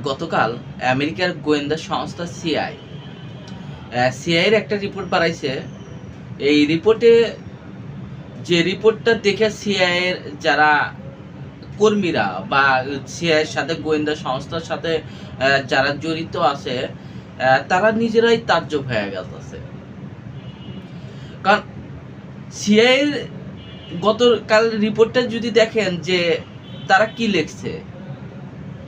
গতকাল আমেরিকার গোয়েন্দা সংস্থা সিআইয়ের একটা রিপোর্ট বাড়াইছে। এই রিপোর্টে যে রিপোর্টটা দেখে সিআইয়ের যারা কর্মীরা বা সিআইয়ের সাথে গোয়েন্দা সংস্থার সাথে যারা জড়িত আছে তারা নিজেরাই তাজ্জব হয়ে গেছে। কারণ সিআইয়ের গতকাল রিপোর্টটা যদি দেখেন যে তারা কি লিখছে,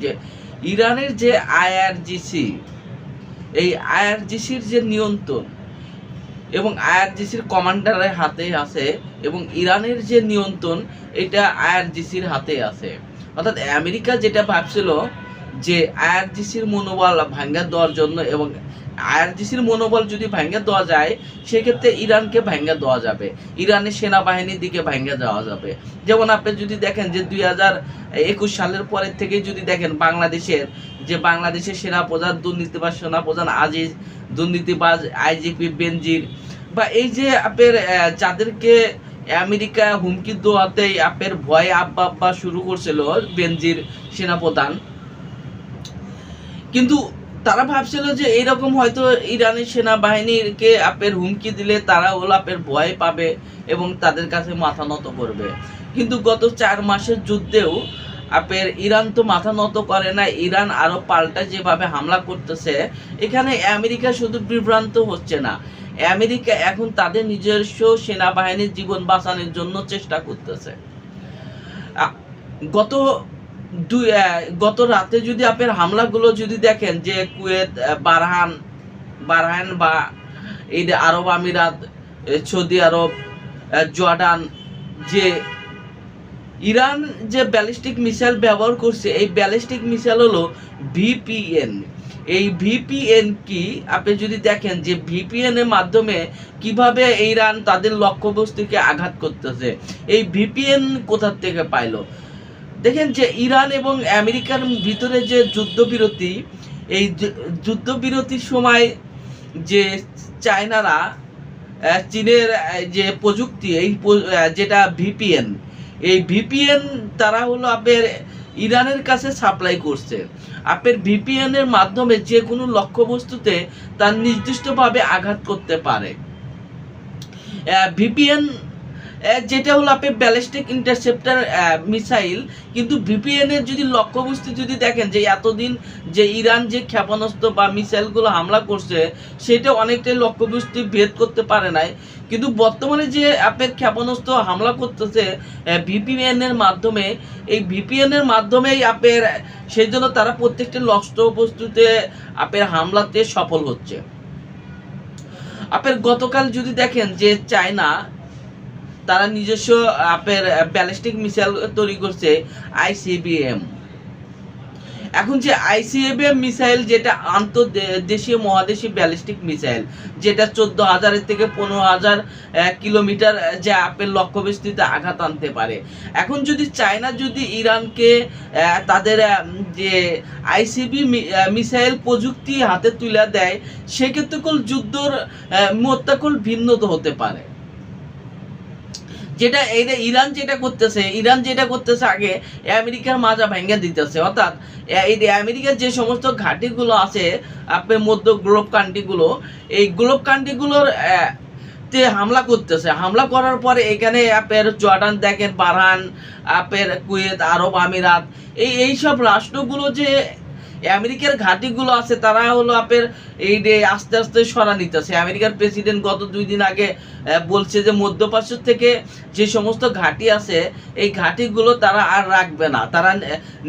যে ইরানের যে আইআরজিসি, এই আইআরজিসির যে নিয়ন্ত্রণ এবং আইআরজিসির কমান্ডারের হাতে আছে এবং ইরানের যে নিয়ন্ত্রণ এটা আইআরজিসির হাতে আছে। অর্থাৎ আমেরিকা যেটা ভাবছিল যে আইআরজিসির মনোবল ভাঙ্গা দেওয়ার জন্য, এবং আইআরজিসির মনোবল যদি ভাঙ্গা দেওয়া যায় সেক্ষেত্রে ইরানকে ভাঙ্গা দেওয়া যাবে, ইরানের সেনাবাহিনীর দিকে ভাঙ্গা দেওয়া যাবে। যেমন আপনি যদি দেখেন যে 2021 সালের পরের থেকে যদি দেখেন বাংলাদেশের সেনাপ্রধান দুর্নীতিবাজ, সেনাপ্রধান আজিজ দুর্নীতিবাজ, আইজিপি বেনজির, বা এই যে আপনার যাদেরকে আমেরিকা হুমকি দেওয়াতেই আপনার ভয়ে আব্বা শুরু করছিল বেনজির সেনাপ্রধান, কিন্তু তারা ভাবছিল যে এইরকম হয়তো ইরানের সেনাবাহিনীকে আপনার হুমকি দিলে তারা হলো আপনার ভয় পাবে এবং তাদের কাছে মাথা নত করবে। কিন্তু গত 4 মাসের যুদ্ধেও আপনার ইরান তো মাথা নত করে না। ইরান আরো পাল্টা যেভাবে হামলা করতেছে, এখানে আমেরিকা শুধু বিভ্রান্ত হচ্ছে না, আমেরিকা এখন তাদের নিজস্ব সেনাবাহিনীর জীবন বাঁচানোর জন্য চেষ্টা করতেছে। গত রাতে যদি আপনার হামলাগুলো যদি দেখেন যে কুয়েত, বারহান বা এই আরব আমিরাত, সৌদি আরব, জর্ডান, যে ইরান যে ব্যালিস্টিক মিসাইল ব্যবহার করছে, এই ব্যালিস্টিক মিসাইল হলো ভিপিএন। এই ভিপিএন কি আপনি যদি দেখেন যে ভিপিএন এর মাধ্যমে কিভাবে ইরান তাদের লক্ষ্যবস্তুকে আঘাত করতেছে, এই ভিপিএন কোথা থেকে পাইলো দেখেন যে ইরান এবং আমেরিকার ভিতরে যে যুদ্ধবিরতি, এই যুদ্ধবিরতির সময় যে চায়নারা চীনের যে প্রযুক্তি, এই যেটা ভিপিএন, এই ভিপিএন তারা হলো আপনার ইরানের কাছে সাপ্লাই করছে। আপনার ভিপিএন এর মাধ্যমে যে কোনো লক্ষ্যবস্তুতে তার নির্দিষ্টভাবে আঘাত করতে পারে। ভিপিএন যেটা হলো আপনার ব্যালিস্টিক ইন্টারসেপ্টার মিসাইল, কিন্তু ভিপিএন এর যদি লক্ষ্যবস্তু যদি দেখেন যে এতদিন যে ইরান যে ক্ষেপণাস্ত্র বা মিসাইলগুলো হামলা করছে সেটা অনেকটাই লক্ষ্যবস্তু ভেদ করতে পারে নাই, কিন্তু বর্তমানে যে আপনার ক্ষেপণাস্ত্র হামলা করতেছে ভিপিএন এর মাধ্যমে, এই ভিপিএন এর মাধ্যমেই আপনার সেই জন্য তারা প্রত্যেকটা লক্ষ্যবস্তুতে আপনার হামলাতে সফল হচ্ছে। আপনার গতকাল যদি দেখেন যে চায়না তারা নিজস্ব আপনার ব্যালিস্টিক মিসাইল তৈরি করছে আইসিবিএম। এখন যে আইসিবিএম মিসাইল যেটা আন্তর্দেশীয় মহাদেশীয় ব্যালিস্টিক মিসাইল, যেটা 14,000 থেকে 15,000 কিলোমিটার যে আপনার লক্ষ্যবস্তুতে আঘাত আনতে পারে। এখন যদি চায়না যদি ইরানকে তাদের যে আইসিবি মিসাইল প্রযুক্তি হাতে তুলে দেয়, সেক্ষেত্রে যুদ্ধর মোত্তাকুল ভিন্ন হতে পারে। যেটা ইরান যেটা করতেছে আগে আমেরিকার মাজা ভেঙে দিতেছে। অর্থাৎ এই আমেরিকার যে সমস্ত ঘাঁটিগুলো আছে আপনার মধ্য গ্লোব কান্ট্রিগুলো, এই গ্লোব কান্ট্রিগুলোর তে হামলা করতেছে। হামলা করার পরে এখানে আপনার জর্ডান দেখেন, বারহান, আপনার কুয়েত, আরব আমিরাত, এইসব রাষ্ট্রগুলো যে আমেরিকার ঘাঁটিগুলো আছে তারা হলো আপনার এই আস্তে আস্তে সরা নিতেছে। আমেরিকার প্রেসিডেন্ট গত 2 দিন আগে বলছে যে মধ্যপ্রাচ্য থেকে যে সমস্ত ঘাঁটি আছে এই ঘাঁটিগুলো তারা আর রাখবে না, তারা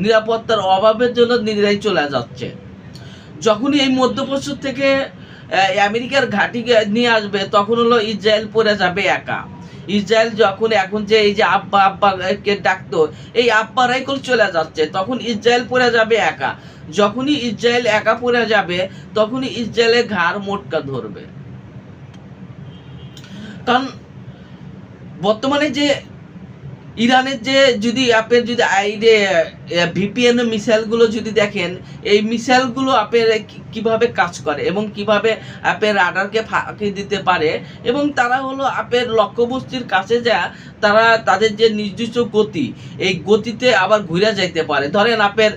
নিরাপত্তার অভাবের জন্য নিজেরাই চলে যাচ্ছে। যখনই এই মধ্যপ্রাচ্য থেকে আমেরিকার ঘাঁটি নিয়ে আসবে তখন হলো ইসরায়েল পড়ে যাবে একা। ইসরায়েল যখন এখন যে এই যে আব্বাকে ডাকতো, এই আব্বারাই চলে যাচ্ছে, তখন ইসরায়েল পড়ে যাবে একা। যখনই ইসরায়েল একা পড়ে যাবে তখনই ইসরায়েলের ঘাড় মোটকা ধরবে। কারণ বর্তমানে যে ইরানের যে যদি আপনি যদি ভিপিএন মিসাইলগুলো যদি দেখেন, এই মিসাইলগুলো আপনার কিভাবে কাজ করে এবং কিভাবে আপনার রাডারকে ফাঁকি দিতে পারে, এবং তারা হলো আপনার লক্ষ্যবস্তুর কাছে যা তারা তাদের যে নির্দিষ্ট গতি, এই গতিতে আবার ঘুরে যাইতে পারে। ধরেন আপনার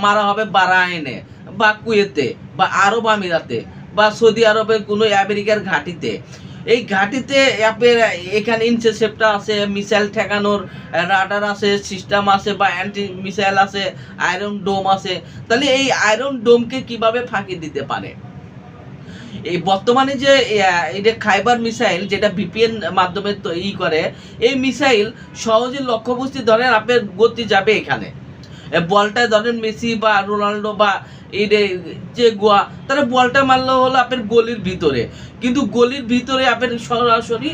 মারা হবে বাহরাইনে বা কুয়েতে বা আরব আমিরাতে বা সৌদি আরবের কোনো আমেরিকার ঘাঁটিতে, এই ঘাঁটিতে আপনার এখানে ইন্টারসেপ্টার আছে, মিসাইল ঠেকানোর রাডার আছে, সিস্টেম আছে বা অ্যান্টি মিসাইল আছে, আয়রন ডোম আছে। তাহলে এই আয়রন ডোমকে কিভাবে ফাঁকি দিতে পারে? এই বর্তমানে যে এটা খাইবার মিসাইল যেটা ভিপিএন মাধ্যমে করে, এই মিসাইল সহজে লক্ষ্যবস্তু ধরেন আপনার গতি যাবে এখানে, বলটা ধরেন মেসি বা রোনাল্ডো বা এই যে গোয়া, তারা বলটা মারলো হলো আপনার গলির ভিতরে, কিন্তু গলির ভিতরে আপনার সরাসরি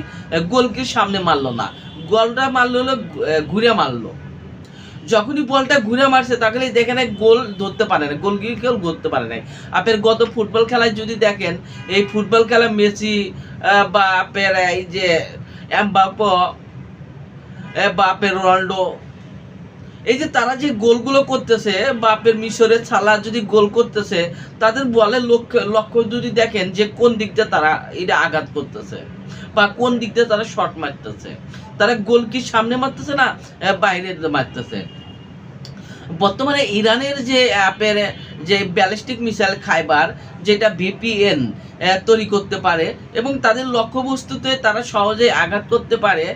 গোলকে সামনে মারলো না, গোলটা মারলো হলো ঘুরে মারলো। যখনই বলটা ঘুরে মারছে তাহলে দেখেন গোল ধরতে পারে না, গোল কেউ ধরতে পারে নাই। আপনার গত ফুটবল খেলায় যদি দেখেন, এই ফুটবল খেলা মেসি বা আপনার এই যে এমবাপ্পে বা আপনার রোনাল্ডো, এই যে তারা যে গোলগুলো করতেছে, বা আপনার মিশরের ছালা যদি গোল করতেছে, তাদের বলের লক্ষ্য যদি দেখেন যে কোন দিক দিয়ে তারা এটা আঘাত করতেছে বা কোন দিক দিয়ে তারা শট মারতেছে, তারা গোল কি সামনে মারতেছে না বাইরে মারতেছে। বর্তমানে ইরানের যে আপনার যে ব্যালিস্টিক মিসাইল খাইবার, যেটা ভিপিএন তৈরি করতে পারে এবং তাদের লক্ষ্যবস্তুতে তারা সহজেই আঘাত করতে পারে,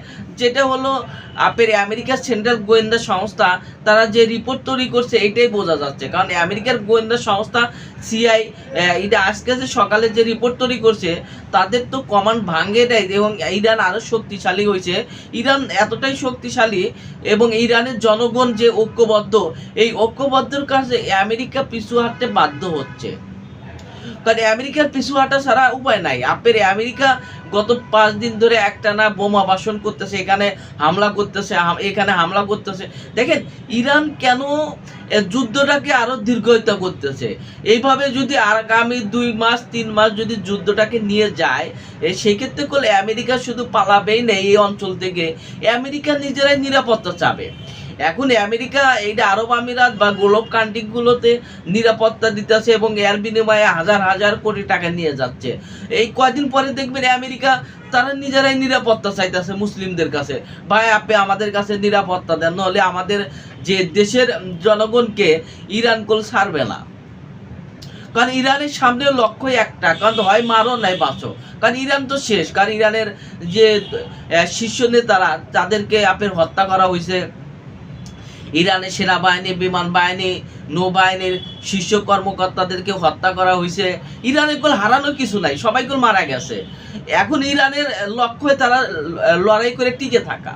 যেটা হলো আপনার আমেরিকার সেন্ট্রাল গোয়েন্দা সংস্থা তারা যে রিপোর্ট তৈরি করছে এটাই বোঝা যাচ্ছে। কারণ আমেরিকার গোয়েন্দা সংস্থা সিআই এটা আজকে যে সকালে যে রিপোর্ট তৈরি করছে, তাদের তো কমান্ড ভাঙে দেয় এবং ইরান আরও শক্তিশালী হয়েছে। ইরান এতটাই শক্তিশালী এবং ইরানের জনগণ যে ঐক্যবদ্ধ, এই ঐক্যবদ্ধর কাছে আমেরিকা পিছু হাঁটতে বাধ্য হচ্ছে। কারণ আমেরিকার পিছু হাঁটা ছাড়া উপায় নাই। আপনার আমেরিকা গত 5 দিন ধরে একটানা বোমা বর্ষণ করতেছে, এখানে হামলা করতেছে, এখানে হামলা করতেছে। দেখেন ইরান কেন যুদ্ধটাকে আরো দীর্ঘায়িত করতেছে। এইভাবে যদি আগামী 2 মাস 3 মাস যদি যুদ্ধটাকে নিয়ে যায়, সেক্ষেত্রে করলে আমেরিকা শুধু পালাবেই না এই অঞ্চল থেকে, আমেরিকা নিজেরাই নিরাপত্তা চাবে। এখন আমেরিকা এইটা আরব আমিরাত বা গোলফ কান্ট্রিগুলোতে নিরাপত্তা দিতেছে এবং এর বিনিময়ে হাজার হাজার কোটি টাকা নিয়ে যাচ্ছে। এই কয়দিন পরে দেখবেন আমেরিকা তারা নিজেরাই নিরাপত্তা চাইতেছে মুসলিমদের কাছে, ভাই আপনি আমাদের কাছে নিরাপত্তা দেন, নাহলে আমাদের যে দেশের জনগণকে ইরান কোল ছাড়বে না। কারণ ইরানের সামনে লক্ষ্য একটা, কারণ হয় মারো নাই বাঁচো, কারণ ইরান তো শেষ। কারণ ইরানের যে শীর্ষ নেতারা তাদেরকে আপনার হত্যা করা হয়েছে, ইরানের সেনাবাহিনী, বিমান বাহিনী, নৌবাহিনীর শীর্ষ কর্মকর্তাদেরকে হত্যা করা হয়েছে। ইরানের গোল হারানোর কিছু নাই, সবাই গোল মারা গেছে। এখন ইরানের লক্ষ্য তারা লড়াই করে টিকে থাকা,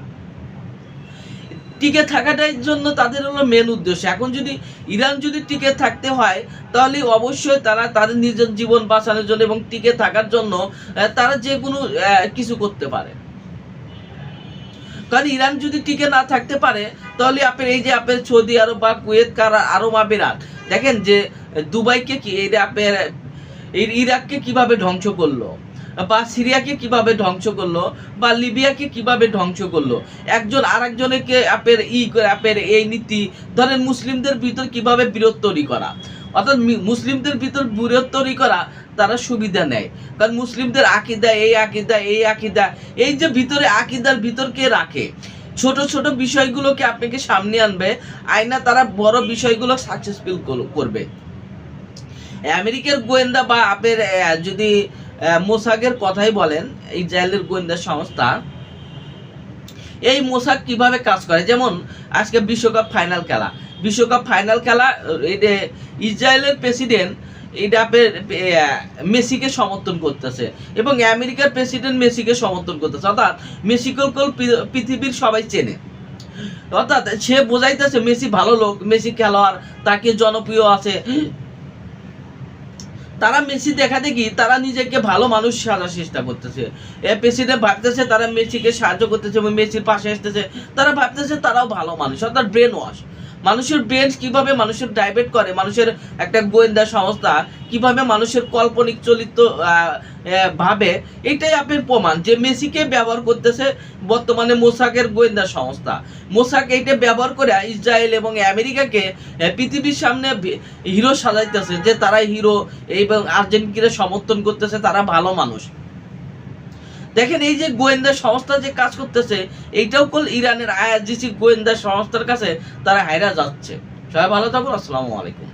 টিকে থাকাটার জন্য তাদের হলো মেন উদ্দেশ্য। এখন যদি ইরান যদি টিকে থাকতে হয়, তাহলে অবশ্যই তারা তাদের নিজের জীবন বাঁচানোর জন্য এবং টিকে থাকার জন্য তারা যে কোনো কিছু করতে পারে। কারণ ইরান যদি টিকে না থাকতে পারে, তাহলে আপনার এই যে আপনার সৌদি আরব বা কুয়েত আরব আমিরাত, দেখেন যে দুবাইকে কি এটা আপনার ইরাককে কিভাবে ধ্বংস করলো, বা সিরিয়াকে কিভাবে ধ্বংস করলো, বা লিবিয়াকে কিভাবে ধ্বংস করলো। একজন আরেকজনকে আপনার আপনার এই নীতি, ধরেন মুসলিমদের ভিতর কিভাবে বিরোধ তৈরি করা, অর্থাৎ মুসলিমদের ভিতর বিরোধ তৈরি করা তারা সুবিধা নেয়। কারণ মুসলিমদের আকিদা এই আকিদা এই আকিদা, এই যে ভিতরে আকিদার ভিতরকে রাখে, ছোট ছোট বিষয়গুলোকে আপনাকে সামনে আনবে, আয়না তারা বড় বিষয়গুলো সাকসেসফুল করবে। আমেরিকার গোয়েন্দা বা আপনার যদি মোসাদের কথাই বলেন, ইসরায়েলের গোয়েন্দা সংস্থা, এই মোসাদ কিভাবে কাজ করে, যেমন আজকে বিশ্বকাপ ফাইনাল খেলা এটা ইসরায়েলের প্রেসিডেন্ট এটা মেসিকে সমর্থন করতেছে এবং আমেরিকার প্রেসিডেন্ট মেসিকে সমর্থন করতেছে। অর্থাৎ মেসিকে পৃথিবীর সবাই চেনে, অর্থাৎ সে বোঝাইতেছে মেসি ভালো লোক, মেসি খেলোয়াড়, তাকে জনপ্রিয় আছে। তারা মেসি দেখা দেখি তারা নিজেকে ভালো মানুষ সাজার চেষ্টা করতেছে। প্রেসিডেন্ট ভাবতেছে তারা মেসিকে সাহায্য করতেছে এবং মেসির পাশে আসতেছে, তারা ভাবতেছে তারাও ভালো মানুষ, অর্থাৎ ব্রেন ওয়াশ। মানুষের ব্রেন কিভাবে মানুষের ডাইভার্ট করে, মানুষের একটা গোয়েন্দা সংস্থা কিভাবে মানুষের কাল্পনিক চলিত ভাবে, এটাই আপনার প্রমাণ যে মেসিকে ব্যবহার করতেছে বর্তমানে মোসাকের গোয়েন্দা সংস্থা। মোসাক এইটা ব্যবহার করে ইসরায়েল এবং আমেরিকাকে পৃথিবীর সামনে হিরো সাজাইতেছে যে তারা হিরো, এবং আর্জেন্টিনা সমর্থন করতেছে, তারা ভালো মানুষ। দেখেন এই যে গোয়েন্দা সংস্থা যে কাজ করতেছে, এইটাও কল ইরানের IRGC গোয়েন্দা সংস্থার কাছে তারা হাইরা যাচ্ছে। সবাই ভালো থাকুন, আসসালামু আলাইকুম।